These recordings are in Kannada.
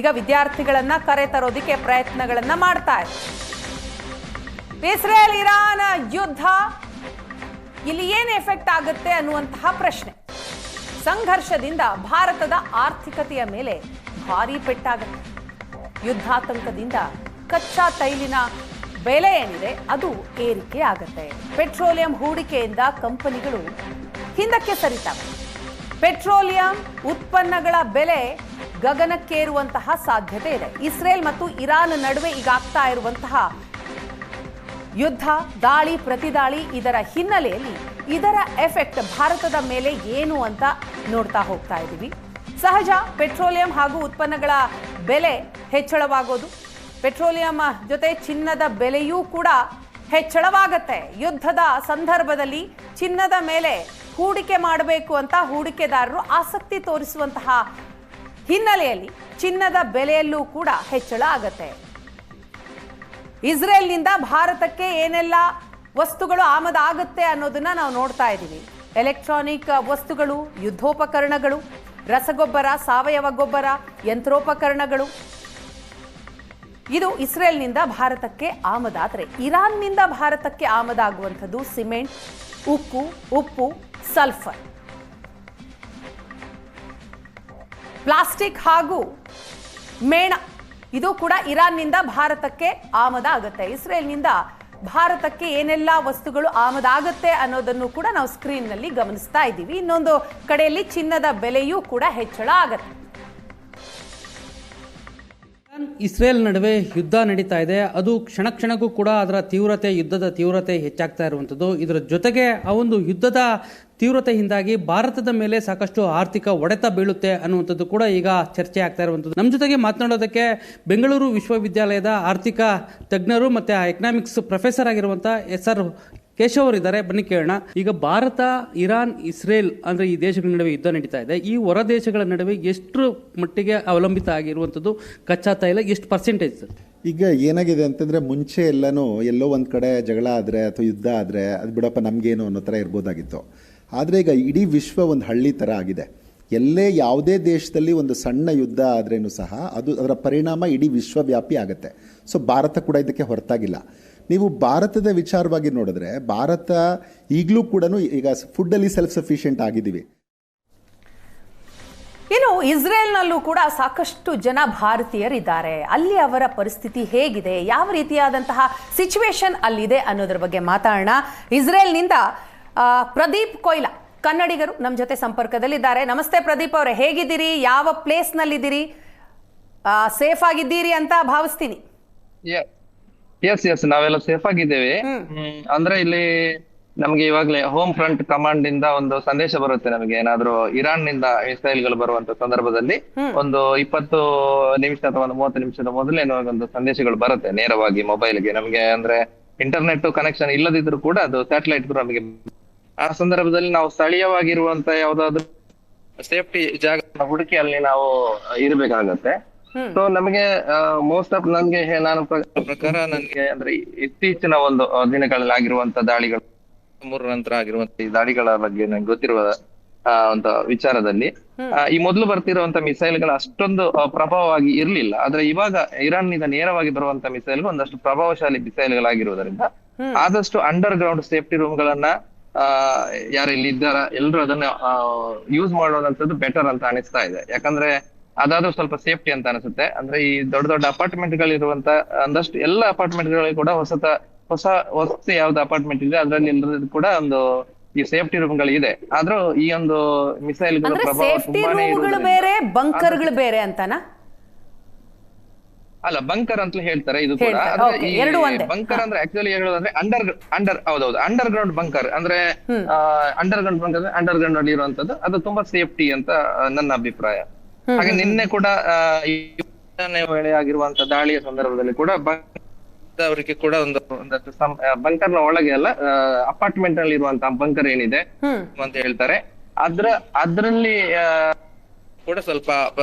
ಈಗ ವಿದ್ಯಾರ್ಥಿಗಳನ್ನ ಕರೆ ತರೋದಕ್ಕೆ ಪ್ರಯತ್ನಗಳನ್ನ ಮಾಡ್ತಾ ಇದೆ. ಇಸ್ರೇಲ್ ಇರಾನ್ ಯುದ್ಧ ಇಲ್ಲಿ ಏನು ಎಫೆಕ್ಟ್ ಆಗುತ್ತೆ ಅನ್ನುವಂತಹ ಪ್ರಶ್ನೆ. ಸಂಘರ್ಷದಿಂದ ಭಾರತದ ಆರ್ಥಿಕತೆಯ ಮೇಲೆ ಭಾರಿ ಪೆಟ್ಟಾಗುತ್ತೆ. ಯುದ್ಧಾತಂಕದಿಂದ ಕಚ್ಚಾ ತೈಲಿನ ಬೆಲೆ ಏನಿದೆ ಅದು ಏರಿಕೆ ಆಗುತ್ತೆ. ಪೆಟ್ರೋಲಿಯಂ ಹೂಡಿಕೆಯಿಂದ ಕಂಪನಿಗಳು ಹಿಂದಕ್ಕೆ ಸರಿತವೆ. ಪೆಟ್ರೋಲಿಯಂ ಉತ್ಪನ್ನಗಳ ಬೆಲೆ ಗಗನಕ್ಕೇರುವಂತಹ ಸಾಧ್ಯತೆ ಇದೆ. ಇಸ್ರೇಲ್ ಮತ್ತು ಇರಾನ್ ನಡುವೆ ಈಗ ಆಗ್ತಾ ಇರುವಂತಹ ಯುದ್ಧ, ದಾಳಿ, ಪ್ರತಿದಾಳಿ, ಇದರ ಹಿನ್ನೆಲೆಯಲ್ಲಿ ಇದರ ಎಫೆಕ್ಟ್ ಭಾರತದ ಮೇಲೆ ಏನು ಅಂತ ನೋಡ್ತಾ ಹೋಗ್ತಾ ಇದ್ದೀವಿ. ಸಹಜ, ಪೆಟ್ರೋಲಿಯಂ ಹಾಗೂ ಉತ್ಪನ್ನಗಳ ಬೆಲೆ ಹೆಚ್ಚಳವಾಗೋದು, ಪೆಟ್ರೋಲಿಯಂ ಜೊತೆ ಚಿನ್ನದ ಬೆಲೆಯೂ ಕೂಡ ಹೆಚ್ಚಳವಾಗತ್ತೆ. ಯುದ್ಧದ ಸಂದರ್ಭದಲ್ಲಿ ಚಿನ್ನದ ಮೇಲೆ ಹೂಡಿಕೆ ಮಾಡಬೇಕು ಅಂತ ಹೂಡಿಕೆದಾರರು ಆಸಕ್ತಿ ತೋರಿಸುವಂತಹ ಹಿನ್ನೆಲೆಯಲ್ಲಿ ಚಿನ್ನದ ಬೆಲೆಯಲ್ಲೂ ಕೂಡ ಹೆಚ್ಚಳ ಆಗತ್ತೆ. ಇಸ್ರೇಲ್ನಿಂದ ಭಾರತಕ್ಕೆ ಏನೆಲ್ಲ ವಸ್ತುಗಳು ಆಮದಾಗುತ್ತೆ ಅನ್ನೋದನ್ನ ನಾವು ನೋಡ್ತಾ ಇದ್ದೀವಿ. ಎಲೆಕ್ಟ್ರಾನಿಕ್ ವಸ್ತುಗಳು, ಯುದ್ಧೋಪಕರಣಗಳು, ರಸಗೊಬ್ಬರ, ಸಾವಯವ ಗೊಬ್ಬರ, ಯಂತ್ರೋಪಕರಣಗಳು, ಇದು ಇಸ್ರೇಲ್ನಿಂದ ಭಾರತಕ್ಕೆ ಆಮದಾದರೆ ಇರಾನ್ನಿಂದ ಭಾರತಕ್ಕೆ ಆಮದಾಗುವಂಥದ್ದು ಸಿಮೆಂಟ್, ಉಪ್ಪು, ಸಲ್ಫರ್, ಪ್ಲಾಸ್ಟಿಕ್ ಹಾಗೂ ಮೇಣ, ಇದು ಕೂಡ ಇರಾನ್ನಿಂದ ಭಾರತಕ್ಕೆ ಆಮದಾಗುತ್ತೆ. ಇಸ್ರೇಲ್ನಿಂದ ಭಾರತಕ್ಕೆ ಏನೆಲ್ಲ ವಸ್ತುಗಳು ಆಮದಾಗುತ್ತೆ ಅನ್ನೋದನ್ನು ಕೂಡ ನಾವು ಸ್ಕ್ರೀನ್ನಲ್ಲಿ ಗಮನಿಸ್ತಾ ಇದ್ದೀವಿ. ಇನ್ನೊಂದು ಕಡೆಯಲ್ಲಿ ಚಿನ್ನದ ಬೆಲೆಯೂ ಕೂಡ ಹೆಚ್ಚಳ ಆಗುತ್ತೆ. ಇಸ್ರೇಲ್ ನಡುವೆ ಯುದ್ಧ ನಡೀತಾ ಇದೆ. ಅದು ಕ್ಷಣ ಕ್ಷಣಕ್ಕೂ ಕೂಡ ಅದರ ತೀವ್ರತೆ, ಯುದ್ಧದ ತೀವ್ರತೆ ಹೆಚ್ಚಾಗ್ತಾ ಇರುವಂಥದ್ದು. ಇದರ ಜೊತೆಗೆ ಆ ಒಂದು ಯುದ್ಧದ ತೀವ್ರತೆಯಿಂದಾಗಿ ಭಾರತದ ಮೇಲೆ ಸಾಕಷ್ಟು ಆರ್ಥಿಕ ಹೊಡೆತ ಬೀಳುತ್ತೆ ಅನ್ನುವಂಥದ್ದು ಕೂಡ ಈಗ ಚರ್ಚೆ ಆಗ್ತಾ ಇರುವಂಥದ್ದು. ನಮ್ಮ ಜೊತೆಗೆ ಮಾತನಾಡೋದಕ್ಕೆ ಬೆಂಗಳೂರು ವಿಶ್ವವಿದ್ಯಾಲಯದ ಆರ್ಥಿಕ ತಜ್ಞರು ಮತ್ತು ಎಕನಾಮಿಕ್ಸ್ ಪ್ರೊಫೆಸರ್ ಆಗಿರುವಂಥ SR ಕೇಶವ್ ಅವರಿದ್ದಾರೆ. ಬನ್ನಿ ಕೇಳೋಣ. ಈಗ ಭಾರತ, ಇರಾನ್, ಇಸ್ರೇಲ್ ಅಂದ್ರೆ ಈ ದೇಶಗಳ ನಡುವೆ ಯುದ್ಧ ನಡೀತಾ ಇದೆ. ಈ ಹೊರ ದೇಶಗಳ ನಡುವೆ ಎಷ್ಟು ಮಟ್ಟಿಗೆ ಅವಲಂಬಿತ ಆಗಿರುವಂಥದ್ದು ಕಚ್ಚಾ ತೈಲ, ಎಷ್ಟು ಪರ್ಸೆಂಟೇಜ್? ಈಗ ಏನಾಗಿದೆ ಅಂತಂದರೆ, ಮುಂಚೆ ಎಲ್ಲೋ ಒಂದು ಕಡೆ ಜಗಳ ಆದರೆ ಅಥವಾ ಯುದ್ಧ ಆದರೆ ಅದು ಬಿಡಪ್ಪ ನಮಗೇನು ಅನ್ನೋ ಥರ ಇರ್ಬೋದಾಗಿತ್ತು. ಆದರೆ ಈಗ ಇಡೀ ವಿಶ್ವ ಒಂದು ಹಳ್ಳಿ ಥರ ಆಗಿದೆ. ಯಾವುದೇ ದೇಶದಲ್ಲಿ ಒಂದು ಸಣ್ಣ ಯುದ್ಧ ಆದ್ರೇನು ಸಹ ಅದರ ಪರಿಣಾಮ ಇಡೀ ವಿಶ್ವವ್ಯಾಪಿ ಆಗುತ್ತೆ. ಸೊ ಭಾರತ ಕೂಡ ಇದಕ್ಕೆ ಹೊರತಾಗಿಲ್ಲ. ನೀವು ಭಾರತದ ವಿಚಾರವಾಗಿ ನೋಡಿದ್ರೆ, ಭಾರತ ಈಗಲೂ ಕೂಡ ಈಗ ಫುಡ್ಡಲ್ಲಿ ಸೆಲ್ಫ್ ಸಫಿಷಿಯೆಂಟ್ ಆಗಿದ್ದೀವಿ. ಇನ್ನು ಇಸ್ರೇಲ್ನಲ್ಲೂ ಕೂಡ ಸಾಕಷ್ಟು ಜನ ಭಾರತೀಯರಿದ್ದಾರೆ. ಅಲ್ಲಿ ಅವರ ಪರಿಸ್ಥಿತಿ ಹೇಗಿದೆ, ಯಾವ ರೀತಿಯಾದಂತಹ ಸಿಚುವೇಶನ್ ಅಲ್ಲಿದೆ ಅನ್ನೋದ್ರ ಬಗ್ಗೆ ಮಾತಾಡೋಣ. ಇಸ್ರೇಲ್ನಿಂದ ಪ್ರದೀಪ್ ಕೊಯ್ಲಾ, ಕನ್ನಡಿಗರು ನಮ್ಮ ಜೊತೆ ಸಂಪರ್ಕದಲ್ಲಿದ್ದಾರೆ. ನಮಸ್ತೆ ಪ್ರದೀಪ್ ಅವರೇ, ಹೇಗಿದ್ದೀರಿ? ಯಾವ ಪ್ಲೇಸ್ನಲ್ಲಿದ್ದೀರಿ? ಸೇಫ್ ಆಗಿದ್ದೀರಿ ಅಂತ ಭಾವಿಸ್ತೀನಿ. ಎಸ್ ನಾವೆಲ್ಲ ಸೇಫ್ ಆಗಿದ್ದೇವೆ. ಅಂದ್ರೆ ಇಲ್ಲಿ ನಮ್ಗೆ ಇವಾಗ್ಲೇ ಹೋಮ್ ಫ್ರಂಟ್ ಕಮಾಂಡ್ ಇಂದ ಒಂದು ಸಂದೇಶ ಬರುತ್ತೆ. ನಮಗೆ ಏನಾದ್ರೂ ಇರಾನ್ ನಿಂದ ಮಿಸೈಲ್ ಗಳು ಬರುವಂತ ಸಂದರ್ಭದಲ್ಲಿ ಒಂದು 20 ನಿಮಿಷ ಅಥವಾ 30 ನಿಮಿಷದ ಮೊದಲೇ ಒಂದು ಸಂದೇಶಗಳು ಬರುತ್ತೆ ನೇರವಾಗಿ ಮೊಬೈಲ್ಗೆ. ನಮ್ಗೆ ಅಂದ್ರೆ ಇಂಟರ್ನೆಟ್ ಕನೆಕ್ಷನ್ ಇಲ್ಲದಿದ್ರು ಕೂಡ ಅದು ಸ್ಯಾಟಲೈಟ್ ನಮಗೆ. ಆ ಸಂದರ್ಭದಲ್ಲಿ ನಾವು ಸ್ಥಳೀಯವಾಗಿರುವಂತ ಯಾವ್ದಾದ್ರು ಸೇಫ್ಟಿ ಜಾಗ ಹುಡುಕಿ ಅಲ್ಲಿ ನಾವು ಇರ್ಬೇಕಾಗತ್ತೆ. ಸೊ ನಮಗೆ ಮೋಸ್ಟ್ ಆಫ್ ನಾನು ಪ್ರಕಾರ ನನ್ಗೆ ಅಂದ್ರೆ ಇತ್ತೀಚಿನ ಒಂದು ದಿನಗಳಲ್ಲಿ ಆಗಿರುವಂತ ದಾಳಿಗಳು, 3 ನಂತರ ಆಗಿರುವಂತ ಈ ದಾಳಿಗಳ ಬಗ್ಗೆ ನಂಗೆ ಗೊತ್ತಿರುವ ಒಂದು ವಿಚಾರದಲ್ಲಿ ಈ ಮೊದಲು ಬರ್ತಿರುವಂತ ಮಿಸೈಲ್ಗಳು ಅಷ್ಟೊಂದು ಪ್ರಭಾವವಾಗಿ ಇರ್ಲಿಲ್ಲ. ಆದ್ರೆ ಇವಾಗ ಇರಾನ್ ನಿಂದ ನೇರವಾಗಿ ಬರುವಂತ ಮಿಸೈಲ್ ಒಂದಷ್ಟು ಪ್ರಭಾವಶಾಲಿ ಮಿಸೈಲ್ಗಳಾಗಿರುವುದರಿಂದ ಆದಷ್ಟು ಅಂಡರ್ ಗ್ರೌಂಡ್ ಸೇಫ್ಟಿ ರೂಮ್ ಗಳನ್ನ ಯಾರು ಇಲ್ಲಿ ಇದ್ದಾರ ಎಲ್ರು ಅದನ್ನ ಯೂಸ್ ಮಾಡೋದಂಥದ್ದು ಬೆಟರ್ ಅಂತ ಅನಿಸ್ತಾ ಇದೆ. ಯಾಕಂದ್ರೆ ಅದಾದ್ರೂ ಸ್ವಲ್ಪ ಸೇಫ್ಟಿ ಅಂತ ಅನಿಸುತ್ತೆ. ಅಂದ್ರೆ ಈ ದೊಡ್ಡ ದೊಡ್ಡ ಅಪಾರ್ಟ್ಮೆಂಟ್ ಗಳಿರುವಂತ ಒಂದಷ್ಟು ಎಲ್ಲ ಅಪಾರ್ಟ್ಮೆಂಟ್ ಗಳಿಗೆ ಕೂಡ ಹೊಸ ಯಾವ್ದು ಅಪಾರ್ಟ್ಮೆಂಟ್ ಇದೆ ಅದರಲ್ಲಿ ಎಲ್ಲರೂ ಕೂಡ ಒಂದು ಈ ಸೇಫ್ಟಿ ರೂಮ್ ಗಳು ಇದೆ. ಆದ್ರೂ ಈ ಒಂದು ಮಿಸೈಲ್ ಬೇರೆ, ಬಂಕರ್ಗಳು ಬೇರೆ ಅಂತನಾ? ಅಲ್ಲ, ಬಂಕರ್ ಅಂತ ಹೇಳ್ತಾರೆ ಇದು ಕೂಡ. ಬಂಕರ್ ಅಂದ್ರೆ ಆಕ್ಚುಲಿ ಹೇಳೋದಂದ್ರೆ ಅಂಡರ್ ಗ್ರೌಂಡ್ ಬಂಕರ್ ಅಂದ್ರೆ ಅಂಡರ್ ಗ್ರೌಂಡ್ ಅಲ್ಲಿ ಇರುವಂತದ್ದು ಅದು ತುಂಬಾ ಸೇಫ್ಟಿ ಅಂತ ನನ್ನ ಅಭಿಪ್ರಾಯ. ಹಾಗೆ ನಿನ್ನೆ ಕೂಡ ವೇಳೆ ಆಗಿರುವಂತ ದಾಳಿಯ ಸಂದರ್ಭದಲ್ಲಿ ಕೂಡ ಅವರಿಗೆ ಕೂಡ ಒಂದಷ್ಟು ಬಂಕರ್ ನ ಒಳಗೆ ಅಲ್ಲ, ಅಪಾರ್ಟ್ಮೆಂಟ್ ನಲ್ಲಿ ಇರುವಂತಹ ಬಂಕರ್ ಏನಿದೆ ಅಂತ ಹೇಳ್ತಾರೆ, ಅದ್ರಲ್ಲಿ ಕೂಡ ಸ್ವಲ್ಪ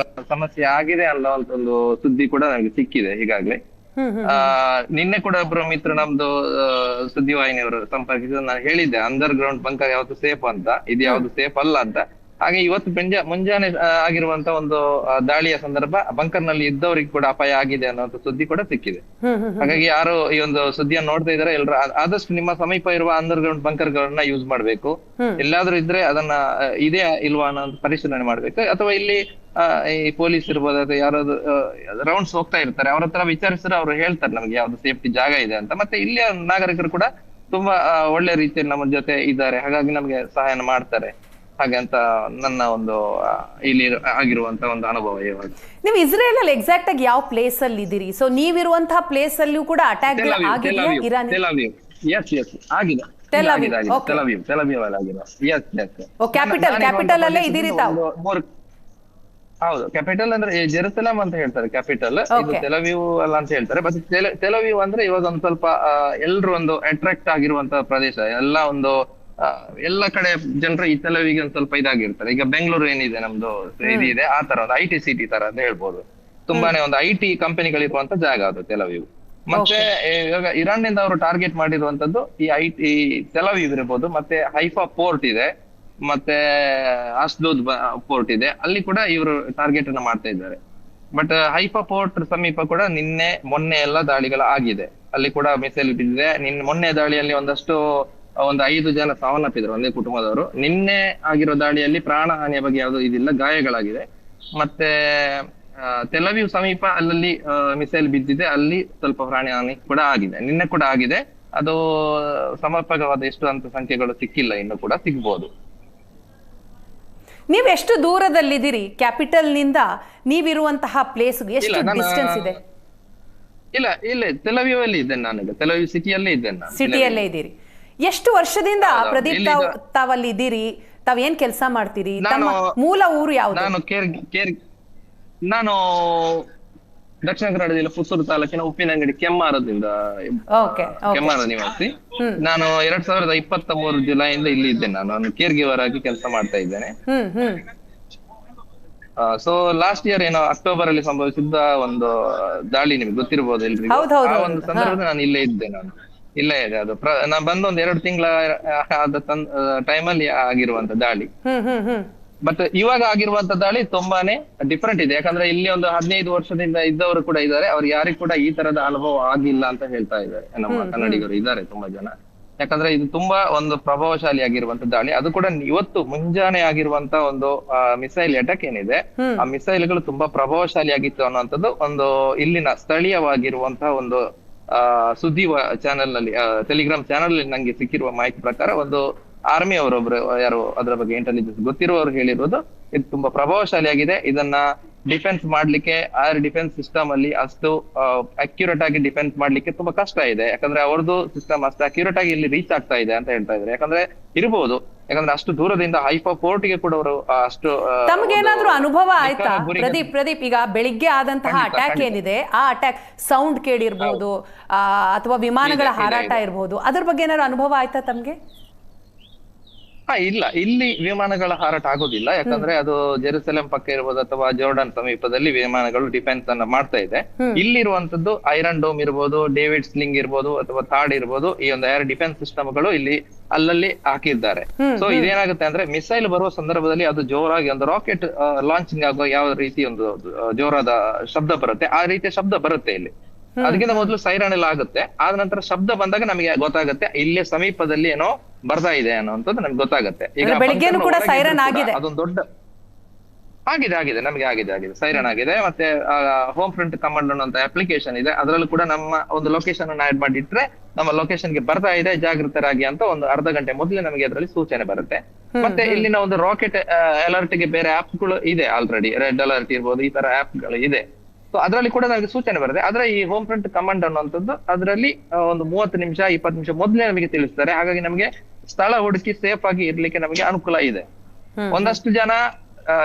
ಸಮಸ್ಯೆ ಆಗಿದೆ ಅನ್ನೋಂತ ಒಂದು ಸುದ್ದಿ ಕೂಡ ನನಗೆ ಸಿಕ್ಕಿದೆ ಈಗಾಗ್ಲೇ. ನಿನ್ನೆ ಕೂಡ ಒಬ್ರು ಮಿತ್ರ ನಮ್ದು ಸುದ್ದಿವಾಹಿನಿಯವರು ಸಂಪರ್ಕಿಸಿದ ನಾನು ಹೇಳಿದ್ದೆ ಅಂಡರ್ ಗ್ರೌಂಡ್ ಬಂಕರ್ ಯಾವ್ದು ಸೇಫ್ ಅಂತ, ಇದು ಯಾವ್ದು ಸೇಫ್ ಅಲ್ಲ ಅಂತ. ಹಾಗೆ ಇವತ್ತು ಮುಂಜಾನೆ ಆಗಿರುವಂತ ಒಂದು ದಾಳಿಯ ಸಂದರ್ಭ ಬಂಕರ್ ನಲ್ಲಿ ಇದ್ದವರಿಗೆ ಕೂಡ ಅಪಾಯ ಆಗಿದೆ ಅನ್ನುವಂತ ಸುದ್ದಿ ಕೂಡ ಸಿಕ್ಕಿದೆ. ಹಾಗಾಗಿ ಯಾರು ಈ ಒಂದು ಸುದ್ದಿಯನ್ನು ನೋಡ್ತಾ ಇದಾರೆ ಎಲ್ಲರೂ ಆದಷ್ಟು ನಿಮ್ಮ ಸಮೀಪ ಇರುವ ಅಂಡರ್ಗ್ರೌಂಡ್ ಬಂಕರ್ ಗಳನ್ನ ಯೂಸ್ ಮಾಡ್ಬೇಕು. ಎಲ್ಲಾದ್ರೂ ಇದ್ರೆ ಅದನ್ನ ಇದೇ ಇಲ್ವಾ ಅನ್ನೋ ಪರಿಶೀಲನೆ ಮಾಡ್ಬೇಕು. ಅಥವಾ ಇಲ್ಲಿ ಈ ಪೊಲೀಸ್ ಇರ್ಬೋದು ಅಥವಾ ಯಾರಾದ್ರು ರೌಂಡ್ಸ್ ಹೋಗ್ತಾ ಇರ್ತಾರೆ, ಅವ್ರ ಹತ್ರ ವಿಚಾರಿಸಿದ್ರೆ ಅವ್ರು ಹೇಳ್ತಾರೆ ನಮ್ಗೆ ಯಾವ್ದು ಸೇಫ್ಟಿ ಜಾಗ ಇದೆ ಅಂತ. ಮತ್ತೆ ಇಲ್ಲಿಯ ನಾಗರಿಕರು ಕೂಡ ತುಂಬಾ ಒಳ್ಳೆ ರೀತಿಯಲ್ಲಿ ನಮ್ಮ ಜೊತೆ ಇದ್ದಾರೆ, ಹಾಗಾಗಿ ನಮ್ಗೆ ಸಹಾಯ ಮಾಡ್ತಾರೆ. ಹಾಗೆ ಅಂತ ನನ್ನ ಒಂದು ಇಲ್ಲಿ ಆಗಿರುವಂತ ಒಂದು ಅನುಭವ. ಇವಾಗ ನೀವು ಇಸ್ರೇಲ್ ಅಲ್ಲಿ ಎಕ್ಸಾಕ್ಟ್ ಆಗಿ ಯಾವ ಪ್ಲೇಸ್ ಅಲ್ಲಿ ಇದ್ದೀರಿ? ಸೊ ನೀವಿರುವಂತಹ ಪ್ಲೇಸ್ ಅಲ್ಲಿಯೂ ಕೂಡ ಅಟ್ಯಾಕ್ ಆಗಿದೆಯಾ ಇರಾನ್? ಆಗಿದೆ. ಕ್ಯಾಪಿಟಲ್ ಅಲ್ಲೇ ಇದ್ದೀರಿ ತಾವು? ಹೌದು, ಕ್ಯಾಪಿಟಲ್ ಅಂದ್ರೆ ಜೆರುಸಲಂ ಅಂತ ಹೇಳ್ತಾರೆ ಕ್ಯಾಪಿಟಲ್. ಇದು ತೆಲವೀವ್ ಅಲ್ಲ ಅಂತ ಹೇಳ್ತಾರೆ. ಬಟ್ ತೆಲವೀವ್ ಅಂದ್ರೆ ಇವಾಗ ಒಂದು ಸ್ವಲ್ಪ ಎಲ್ರು ಒಂದು ಅಟ್ರಾಕ್ಟ್ ಆಗಿರುವಂತ ಪ್ರದೇಶ. ಎಲ್ಲ ಕಡೆ ಜನರು ಈ ತೆಲವೀವ್ಗೆ ಒಂದು ಸ್ವಲ್ಪ ಇದಾಗಿರ್ತಾರೆ. ಈಗ ಬೆಂಗಳೂರು ಏನಿದೆ ನಮ್ದು ಇದೆ, ಆ ತರ ಒಂದು IT ಸಿಟಿ ತರ ಅಂತ ಹೇಳ್ಬೋದು. ತುಂಬಾನೇ ಒಂದು IT ಕಂಪನಿಗಳಿರುವಂತ ಜಾಗ ಅದು ತೆಲವೀವ್. ಮತ್ತೆ ಇವಾಗ ಇರಾನ್ ನಿಂದ ಅವರು ಟಾರ್ಗೆಟ್ ಮಾಡಿರುವಂತದ್ದು ಈ ತೆಲವೀವ್ ಇರ್ಬೋದು, ಮತ್ತೆ ಹೈಫಾ ಪೋರ್ಟ್ ಇದೆ, ಮತ್ತೆ ಅಸ್ಡೋದ್ ಪೋರ್ಟ್ ಇದೆ. ಅಲ್ಲಿ ಕೂಡ ಇವರು ಟಾರ್ಗೆಟ್ ಅನ್ನ ಮಾಡ್ತಾ ಇದ್ದಾರೆ. ಬಟ್ ಹೈಫಾ ಪೋರ್ಟ್ ಸಮೀಪ ಕೂಡ ಮೊನ್ನೆ ಎಲ್ಲ ದಾಳಿಗಳು ಆಗಿದೆ. ಅಲ್ಲಿ ಕೂಡ ಮಿಸೈಲ್ ಬಿದ್ದಿದೆ. ಮೊನ್ನೆ ದಾಳಿಯಲ್ಲಿ ಒಂದು 5 ಜನ ಸಾವನ್ನಪ್ಪಿದ್ರು, ಒಂದೇ ಕುಟುಂಬದವರು. ನಿನ್ನೆ ಆಗಿರೋ ದಾಳಿಯಲ್ಲಿ ಪ್ರಾಣ ಹಾನಿಯ ಬಗ್ಗೆ ಯಾವ್ದು ಇದಿಲ್ಲ, ಗಾಯಗಳಾಗಿದೆ. ಮತ್ತೆ ತೆಲವೀವ್ ಸಮೀಪ ಅಲ್ಲಲ್ಲಿ ಮಿಸೈಲ್ ಬಿದ್ದಿದೆ, ಅಲ್ಲಿ ಸ್ವಲ್ಪ ಪ್ರಾಣ ಹಾನಿ ಕೂಡ ಆಗಿದೆ. ನಿನ್ನೆ ಕೂಡ ಆಗಿದೆ. ಅದು ಸಮರ್ಪಕವಾದ ಎಷ್ಟು ಅಂತ ಸಂಖ್ಯೆಗಳು ಸಿಕ್ಕಿಲ್ಲ, ಇನ್ನು ಕೂಡ ಸಿಗ್ಬೋದು. ನೀವು ಎಷ್ಟು ದೂರದಲ್ಲಿದ್ದೀರಿ ಕ್ಯಾಪಿಟಲ್ ನಿಂದ? ನೀವಿರುವಂತಹ ಪ್ಲೇಸ್ ಎಷ್ಟು ಡಿಸ್ಟೆನ್ಸ್ ಇದೆ? ಇಲ್ಲ ತೆಲವೀವ್ ಅಲ್ಲಿ ಇದ್ದೇನೆ ನಾನೀಗ. ತೆಲವೀವ್ ಸಿಟಿಯಲ್ಲೇ ಇದ್ದೇನೆ ನಾನು. ಸಿಟಿಯಲ್ಲೇ ಇದ್ದೀರಿ. ಎಷ್ಟು ವರ್ಷದಿಂದ ಪ್ರದೀಪ್ ತಾವಲ್ಲಿ ಇದ್ದೀರಿ? ತಾವ್ ಏನ್ ಕೆಲಸ ಮಾಡ್ತೀರಿ? ತಮ್ಮ ಮೂಲ ಊರು ಯಾವುದು? ನಾನು ದಕ್ಷಿಣ ಕನ್ನಡ ಜಿಲ್ಲೆ ಪುತ್ತೂರು ತಾಲೂಕಿನ ಉಪ್ಪಿನಂಗಡಿ ಕೆಮ್ಮಾರದಿಂದ ಕೆಮ್ಮಾರ ನಿವಾಸಿ. ನಾನು 2023 ಜುಲೈಯಿಂದ ಇಲ್ಲಿ ಇದ್ದೇನೆ. ನಾನು ಕೇರ್ ಗಿವರ್ ಆಗಿ ಕೆಲಸ ಮಾಡ್ತಾ ಇದ್ದೇನೆ. ಸೊ ಲಾಸ್ಟ್ ಇಯರ್ ಏನೋ ಅಕ್ಟೋಬರ್ ಅಲ್ಲಿ ಸಂಭವಿಸಿದ್ದ ಒಂದು ದಾಳಿ ನಿಮ್ಗೆ ಗೊತ್ತಿರ್ಬೋದು ಎಲ್ರಿಗೂ. ಆ ಒಂದು ಸಂದರ್ಭದಲ್ಲಿ ನಾನು ಇಲ್ಲೇ ಇದ್ದೆ. ನಾನು ಇಲ್ಲೇ ಇದೆ. ಅದು ನಾನು ಬಂದು 2 ತಿಂಗಳ ಆದ ಟೈಮಲ್ಲಿ ಆಗಿರುವಂತ ದಾಳಿ. ಬಟ್ ಇವಾಗ ಆಗಿರುವಂತ ದಾಳಿ ತುಂಬಾನೇ ಡಿಫ್ರೆಂಟ್ ಇದೆ. ಯಾಕಂದ್ರೆ ಇಲ್ಲಿ ಒಂದು 15 ವರ್ಷದಿಂದ ಇದ್ದವರು ಕೂಡ ಇದ್ದಾರೆ. ಅವ್ರು ಯಾರಿಗೂ ಕೂಡ ಈ ತರದ ಅನುಭವ ಆಗಿಲ್ಲ ಅಂತ ಹೇಳ್ತಾ ಇದ್ದಾರೆ. ನಮ್ಮ ಕನ್ನಡಿಗರು ಇದ್ದಾರೆ ತುಂಬಾ ಜನ. ಯಾಕಂದ್ರೆ ಇದು ತುಂಬಾ ಒಂದು ಪ್ರಭಾವಶಾಲಿ ಆಗಿರುವಂತ ದಾಳಿ. ಅದು ಕೂಡ ಇವತ್ತು ಮುಂಜಾನೆ ಆಗಿರುವಂತ ಒಂದು ಮಿಸೈಲ್ ಅಟ್ಯಾಕ್ ಏನಿದೆ, ಆ ಮಿಸೈಲ್ಗಳು ತುಂಬಾ ಪ್ರಭಾವಶಾಲಿ ಆಗಿತ್ತು ಅನ್ನುವಂಥದ್ದು ಒಂದು ಇಲ್ಲಿನ ಸ್ಥಳೀಯವಾಗಿರುವಂತಹ ಒಂದು ಸುದ್ದಿ ಚಾನೆಲ್ ನಲ್ಲಿ, ಟೆಲಿಗ್ರಾಮ್ ಚಾನೆಲ್ ಅಲ್ಲಿ ನಂಗೆ ಸಿಕ್ಕಿರುವ ಮಾಹಿತಿ ಪ್ರಕಾರ ಒಂದು ಆರ್ಮಿ ಅವರೊಬ್ರು ಯಾರು ಅದರ ಬಗ್ಗೆ ಇಂಟೆಲಿಜೆನ್ಸ್ ಗೊತ್ತಿರುವವರು ಹೇಳಿರೋದು, ಇದು ತುಂಬಾ ಪ್ರಭಾವಶಾಲಿ ಆಗಿದೆ. ಇದನ್ನ ಡಿಫೆನ್ಸ್ ಮಾಡ್ಲಿಕ್ಕೆ ಏರ್ ಡಿಫೆನ್ಸ್ ಸಿಸ್ಟಮ್ ಅಲ್ಲಿ ಅಷ್ಟು ಅಕ್ಯುರೇಟ್ ಆಗಿ ಡಿಫೆನ್ಸ್ ಮಾಡ್ಲಿಕ್ಕೆ ತುಂಬಾ ಕಷ್ಟ ಇದೆ. ಯಾಕಂದ್ರೆ ಅವ್ರದ್ದು ಸಿಸ್ಟಮ್ ಅಷ್ಟು ಅಕ್ಯುರೇಟ್ ಆಗಿ ಇಲ್ಲಿ ರೀಚ್ ಆಗ್ತಾ ಇದೆ ಅಂತ ಹೇಳ್ತಾ ಇದ್ದಾರೆ. ಯಾಕಂದ್ರೆ ಇರ್ಬೋದು, ಯಾಕಂದ್ರೆ ಅಷ್ಟು ದೂರದಿಂದ ಹೈಫಾ ಪೋರ್ಟ್ ಗೆ ಕೂಡ ಅವರು ಅಷ್ಟು. ತಮಗೇನಾದ್ರೂ ಅನುಭವ ಆಯ್ತಾ ಪ್ರದೀಪ್? ಈಗ ಬೆಳಿಗ್ಗೆ ಆದಂತಹ ಅಟ್ಯಾಕ್ ಏನಿದೆ, ಆ ಅಟ್ಯಾಕ್ ಸೌಂಡ್ ಕೇಳಿರ್ಬೋದು ಅಥವಾ ವಿಮಾನಗಳ ಹಾರಾಟ ಇರ್ಬೋದು, ಅದ್ರ ಬಗ್ಗೆ ಏನಾದ್ರು ಅನುಭವ ಆಯ್ತಾ ತಮ್ಗೆ? ಇಲ್ಲ, ಇಲ್ಲಿ ವಿಮಾನಗಳ ಹಾರಾಟ ಆಗೋದಿಲ್ಲ. ಯಾಕಂದ್ರೆ ಅದು ಜೆರುಸಲೆಂ ಪಕ್ಕ ಇರ್ಬೋದು ಅಥವಾ ಜೋರ್ಡನ್ ಸಮೀಪದಲ್ಲಿ ವಿಮಾನಗಳು ಡಿಫೆನ್ಸ್ ಅನ್ನ ಮಾಡ್ತಾ ಇದೆ. ಇಲ್ಲಿರುವಂತದ್ದು ಐರನ್ ಡೋಮ್ ಇರ್ಬೋದು, ಡೇವಿಡ್ ಸ್ಲಿಂಗ್ ಇರ್ಬೋದು ಅಥವಾ ಥಾಡ್ ಇರ್ಬೋದು, ಈ ಒಂದು ಏರ್ ಡಿಫೆನ್ಸ್ ಸಿಸ್ಟಮ್ಗಳು ಇಲ್ಲಿ ಅಲ್ಲಲ್ಲಿ ಹಾಕಿದ್ದಾರೆ. ಸೊ ಇದೇನಾಗುತ್ತೆ ಅಂದ್ರೆ ಮಿಸೈಲ್ ಬರುವ ಸಂದರ್ಭದಲ್ಲಿ ಅದು ಜೋರಾಗಿ ಒಂದು ರಾಕೆಟ್ ಲಾಂಚಿಂಗ್ ಆಗೋ ಯಾವ ರೀತಿ ಒಂದು ಜೋರಾದ ಶಬ್ದ ಬರುತ್ತೆ, ಆ ರೀತಿಯ ಶಬ್ದ ಬರುತ್ತೆ ಇಲ್ಲಿ. ಅದಕ್ಕಿಂತ ಮೊದಲು ಸೈರನ್ ಎಲ್ಲ ಆಗುತ್ತೆ. ಆದ ನಂತರ ಶಬ್ದ ಬಂದಾಗ ನಮಗೆ ಗೊತ್ತಾಗುತ್ತೆ ಇಲ್ಲೇ ಸಮೀಪದಲ್ಲಿ ಏನೋ ಬರ್ತಾ ಇದೆ ಅನ್ನೋಂಥದ್ದು ನಮ್ಗೆ ಗೊತ್ತಾಗುತ್ತೆ. ಈಗ ಅದೊಂದು ದೊಡ್ಡ ಆಗಿದೆ ನಮಗೆ ಆಗಿದೆ ಸೈರನ್ ಆಗಿದೆ. ಮತ್ತೆ ಹೋಮ್ ಫ್ರಂಟ್ ಕಮಾಂಡ್ ಅನ್ನೋ ಅಪ್ಲಿಕೇಶನ್ ಇದೆ, ಅದರಲ್ಲೂ ಕೂಡ ನಮ್ಮ ಒಂದು ಲೊಕೇಶನ್ ಅನ್ನು ಆಡ್ ಮಾಡಿಟ್ರೆ ನಮ್ಮ ಲೊಕೇಶನ್ಗೆ ಬರ್ತಾ ಇದೆ ಜಾಗೃತರಾಗಿ ಅಂತ ಒಂದು ಅರ್ಧ ಗಂಟೆ ಮೊದಲೇ ನಮಗೆ ಅದರಲ್ಲಿ ಸೂಚನೆ ಬರುತ್ತೆ. ಮತ್ತೆ ಇಲ್ಲಿನ ಒಂದು ರಾಕೆಟ್ ಅಲರ್ಟ್ ಗೆ ಬೇರೆ ಆಪ್ ಗಳು ಇದೆ ಆಲ್ರೆಡಿ, ರೆಡ್ ಅಲರ್ಟ್ ಇರ್ಬೋದು, ಈ ತರ ಆಪ್ ಗಳು ಇದೆ. ಸೊ ಅದರಲ್ಲಿ ಕೂಡ ನಮಗೆ ಸೂಚನೆ ಬರುತ್ತೆ. ಆದ್ರೆ ಈ ಹೋಮ್ ಫ್ರಂಟ್ ಕಮಾಂಡ್ ಅನ್ನುವಂಥದ್ದು ಅದರಲ್ಲಿ ಒಂದು 30 ನಿಮಿಷ 20 ನಿಮಿಷ ಮೊದಲೇ ನಮಗೆ ತಿಳಿಸ್ತಾರೆ. ಹಾಗಾಗಿ ನಮಗೆ ಸ್ಥಳ ಹುಡುಕಿ ಸೇಫ್ ಆಗಿ ಇರ್ಲಿಕ್ಕೆ ನಮಗೆ ಅನುಕೂಲ ಇದೆ. ಒಂದಷ್ಟು ಜನ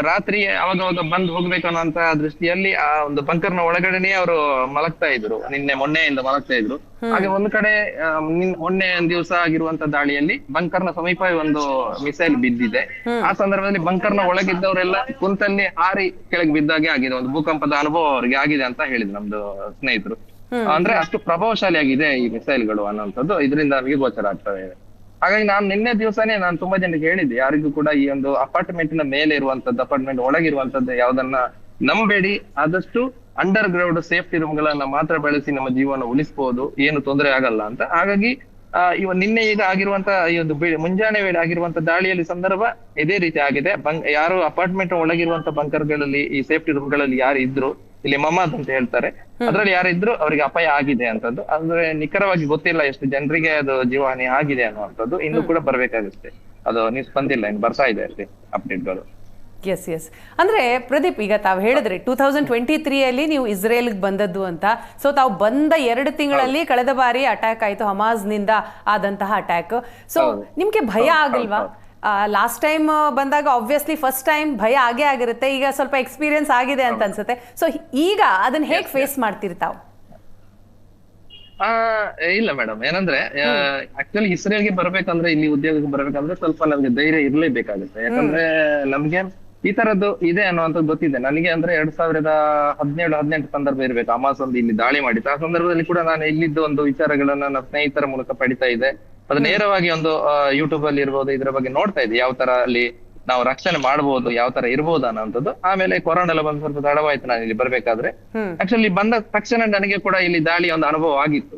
ರಾತ್ರಿ ಅವಾಗ ಬಂದ್ ಹೋಗ್ಬೇಕು ಅನ್ನೋಂತ ದೃಷ್ಟಿಯಲ್ಲಿ ಆ ಒಂದು ಬಂಕರ್ನ ಒಳಗಡೆನೆ ಅವರು ಮಲಗ್ತಾ ಇದ್ರು, ಮೊನ್ನೆಯಿಂದ ಮಲಗ್ತಾ ಇದ್ರು. ಹಾಗೆ ಒಂದು ಕಡೆ ಮೊನ್ನೆ ಒಂದ್ ದಿವಸ ಆಗಿರುವಂತ ದಾಳಿಯಲ್ಲಿ ಬಂಕರ್ನ ಸಮೀಪ ಒಂದು ಮಿಸೈಲ್ ಬಿದ್ದಿದೆ. ಆ ಸಂದರ್ಭದಲ್ಲಿ ಬಂಕರ್ನ ಒಳಗಿದ್ದವರೆಲ್ಲ ಕುಂತಲ್ಲಿ ಹಾರಿ ಕೆಳಗೆ ಬಿದ್ದಾಗೆ ಆಗಿದೆ, ಒಂದು ಭೂಕಂಪದ ಅನುಭವ ಅವ್ರಿಗೆ ಆಗಿದೆ ಅಂತ ಹೇಳಿದ್ರು ನಮ್ದು ಸ್ನೇಹಿತರು. ಅಂದ್ರೆ ಅಷ್ಟು ಪ್ರಭಾವಶಾಲಿ ಆಗಿದೆ ಈ ಮಿಸೈಲ್ಗಳು ಅನ್ನುವಂಥದ್ದು ಇದರಿಂದ ನಮಗೆ ಗೋಚರ ಆಗ್ತವೆ. ಹಾಗಾಗಿ ನಾನು ನಿನ್ನೆ ದಿವಸನೇ ನಾನು ತುಂಬಾ ಜನರಿಗೆ ಹೇಳಿದ್ದೆ, ಯಾರಿಗೂ ಕೂಡ ಈ ಒಂದು ಅಪಾರ್ಟ್ಮೆಂಟ್ ನ ಮೇಲೆ ಇರುವಂತದ್ದು, ಅಪಾರ್ಟ್ಮೆಂಟ್ ಒಳಗಿರುವಂತದ್ದು ಯಾವ್ದನ್ನ ನಂಬೇಡಿ. ಆದಷ್ಟು ಅಂಡರ್ ಗ್ರೌಂಡ್ ಸೇಫ್ಟಿ ರೂಮ್ ಗಳನ್ನ ಮಾತ್ರ ಬಳಸಿ ನಮ್ಮ ಜೀವನ ಉಳಿಸಬಹುದು, ಏನು ತೊಂದರೆ ಆಗಲ್ಲ ಅಂತ. ಹಾಗಾಗಿ ನಿನ್ನೆ ಈಗ ಆಗಿರುವಂತ ಈ ಒಂದು ಮುಂಜಾನೆ ವೇಳೆ ಆಗಿರುವಂತ ದಾಳಿಯಲ್ಲಿ ಸಂದರ್ಭ ಇದೇ ರೀತಿ ಆಗಿದೆ. ಯಾರು ಅಪಾರ್ಟ್ಮೆಂಟ್ ಒಳಗಿರುವಂತ ಬಂಕರ್ಗಳಲ್ಲಿ, ಈ ಸೇಫ್ಟಿ ರೂಮ್ ಗಳಲ್ಲಿ ಯಾರು ಇದ್ರು, ಇಲ್ಲಿ ಮಮಾದ್ ಅಂತ ಹೇಳ್ತಾರೆ, ಅದ್ರಲ್ಲಿ ಯಾರಿದ್ರು ಅವರಿಗೆ ಅಪಾಯ ಆಗಿದೆ ಅಂತದ್ದು. ಅಂದ್ರೆ ನಿಖರವಾಗಿ ಗೊತ್ತಿಲ್ಲ ಎಷ್ಟು ಜನರಿಗೆ ಅದು ಜೀವಹಾನಿ ಆಗಿದೆ ಅನ್ನುವಂಥದ್ದು. ಇನ್ನು ಕೂಡ ಬರ್ಬೇಕಾಗುತ್ತೆ, ಅದು ನ್ಯೂಸ್ ಬಂದಿಲ್ಲ, ಇನ್ನು ಬರ್ತಾ ಇದೆ ಅಷ್ಟೇ ಅಪ್ಡೇಟ್ಗಳು. ಎಸ್ ಅಂದ್ರೆ ಪ್ರದೀಪ್, ಈಗ ತಾವು ಹೇಳಿದ್ರಿ 2023 ನೀವು ಇಸ್ರೇಲ್ಗೆ ಬಂದದ್ದು ಅಂತ. ಸೊ ತಾವು ಬಂದ 2 ತಿಂಗಳಲ್ಲಿ ಕಳೆದ ಬಾರಿ ಅಟ್ಯಾಕ್ ಆಯ್ತು, ಹಮಾಸ್ನಿಂದ ಆದಂತಹ ಅಟ್ಯಾಕ್. ಸೊ ನಿಮ್ಗೆ ಭಯ ಆಗಲ್ವಾ? ಲಾಸ್ಟ್ ಟೈಮ್ ಬಂದಾಗ ಆಬ್ವಿಯಸ್ಲಿ ಫಸ್ಟ್ ಟೈಮ್ ಭಯ ಆಗೇ ಆಗಿರುತ್ತೆ, ಈಗ ಸ್ವಲ್ಪ ಎಕ್ಸ್ಪೀರಿಯನ್ಸ್ ಆಗಿದೆ ಅಂತ ಅನ್ಸುತ್ತೆ. ಸೊ ಈಗ ಅದನ್ನ ಹೇಗೆ ಫೇಸ್ ಮಾಡ್ತಿರ್ತಾವ್? ಇಲ್ಲ ಮೇಡಮ್, ಏನಂದ್ರೆ ಆಕ್ಚುಲಿ ಇಸ್ರೇಲ್ಗೆ ಬರ್ಬೇಕಂದ್ರೆ, ಇಲ್ಲಿ ಉದ್ಯೋಗಕ್ಕೆ ಬರ್ಬೇಕಂದ್ರೆ ಸ್ವಲ್ಪ ನಮ್ಗೆ ಧೈರ್ಯ ಇರ್ಲೇಬೇಕಾಗುತ್ತೆ. ಯಾಕಂದ್ರೆ ನಮ್ಗೆ ಈ ತರದ್ದು ಇದೆ ಅನ್ನುವಂಥದ್ದು ಗೊತ್ತಿದೆ ನನಗೆ. ಅಂದ್ರೆ 2017-18 ಸಂದರ್ಭ ಇರ್ಬೇಕು, ಹಮಾಸ್ ಒಂದು ಇಲ್ಲಿ ದಾಳಿ ಮಾಡಿತ್ತು. ಆ ಸಂದರ್ಭದಲ್ಲಿ ಕೂಡ ನಾನು ಇಲ್ಲಿದ್ದ ಒಂದು ವಿಚಾರಗಳನ್ನ ನನ್ನ ಸ್ನೇಹಿತರ ಮೂಲಕ ಪಡಿತಾ ಇದ್ದೆ. ಅದು ನೇರವಾಗಿ ಒಂದು ಯೂಟ್ಯೂಬ್ ಅಲ್ಲಿ ಇರ್ಬೋದು, ಇದರ ಬಗ್ಗೆ ನೋಡ್ತಾ ಇದ್ದೆ, ಯಾವ ತರ ಅಲ್ಲಿ ನಾವು ರಕ್ಷಣೆ ಮಾಡಬಹುದು, ಯಾವ ತರ ಇರ್ಬೋದು ಅನ್ನೋಂಥದ್ದು. ಆಮೇಲೆ ಕೊರೋನಾ ಎಲ್ಲ ಬಂದ್ ಸ್ವಲ್ಪ ತಡವಾಯ್ತು ನಾನು ಇಲ್ಲಿ ಬರ್ಬೇಕಾದ್ರೆ. ಆಕ್ಚುಲಿ ಬಂದ ತಕ್ಷಣ ನನಗೆ ಕೂಡ ಇಲ್ಲಿ ದಾಳಿ ಒಂದು ಅನುಭವ ಆಗಿತ್ತು.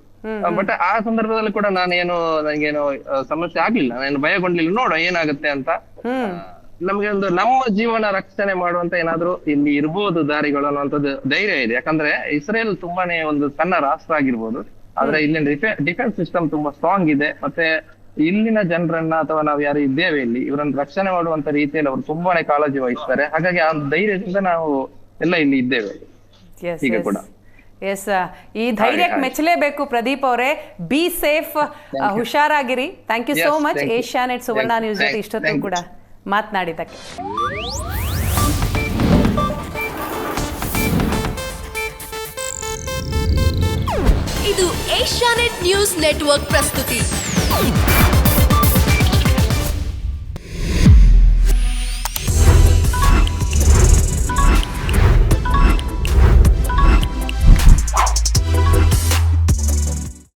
ಬಟ್ ಆ ಸಂದರ್ಭದಲ್ಲಿ ಕೂಡ ನಾನೇನು ನನಗೇನು ಸಮಸ್ಯೆ ಆಗ್ಲಿಲ್ಲ, ನಾನು ಭಯಗೊಂಡ್ಲಿಲ್ಲ. ನೋಡುವ ಏನಾಗುತ್ತೆ ಅಂತ. ನಮ್ಗೆ ಒಂದು ನಮ್ಮ ಜೀವನ ರಕ್ಷಣೆ ಮಾಡುವಂತ ಏನಾದ್ರು ಇಲ್ಲಿ ಇರ್ಬೋದು ದಾರಿಗಳು ಅನ್ನುವಂಥದ್ದು ಧೈರ್ಯ ಇದೆ. ಯಾಕಂದ್ರೆ ಇಸ್ರೇಲ್ ತುಂಬಾನೇ ಒಂದು ಸಣ್ಣ ರಾಷ್ಟ್ರ ಆಗಿರ್ಬೋದು, ಆದ್ರೆ ಇಲ್ಲಿನ ಡಿಫೆನ್ಸ್ ಸಿಸ್ಟಮ್ ತುಂಬಾ ಸ್ಟ್ರಾಂಗ್ ಇದೆ. ಮತ್ತೆ ಇಲ್ಲಿನ ಜನರನ್ನ ಅಥವಾ ನಾವು ಯಾರು ಇದ್ದೇವೆ ಇಲ್ಲಿ, ಇವರನ್ನ ರಕ್ಷಣೆ ಮಾಡುವಂತ ರೀತಿಯಲ್ಲಿ ಅವರು ತುಂಬಾನೇ ಕಾಳಜಿ ವಹಿಸ್ತಾರೆ. ಹಾಗಾಗಿ ಆ ಧೈರ್ಯದಿಂದ ನಾವು ಎಲ್ಲ ಇಲ್ಲಿ ಇದ್ದೇವೆ ಈಗ ಕೂಡ. ಎಸ್, ಈ ಧೈರ್ಯಕ್ಕೆ ಮೆಚ್ಚಲೇಬೇಕು ಪ್ರದೀಪ್ ಅವರೇ. ಬಿ ಸೇಫ್, ಹುಷಾರಾಗಿರಿ. Thank you so much Asianet Suvarna news ಜೊತೆ ಇಷ್ಟೊತ್ತು ಕೂಡ ಮಾತನಾಡಿದ್ದಕ್ಕೆ. ಇದು ಏಷ್ಯಾನೆಟ್ ನ್ಯೂಸ್ ನೆಟ್ವರ್ಕ್ ಪ್ರಸ್ತುತಿ.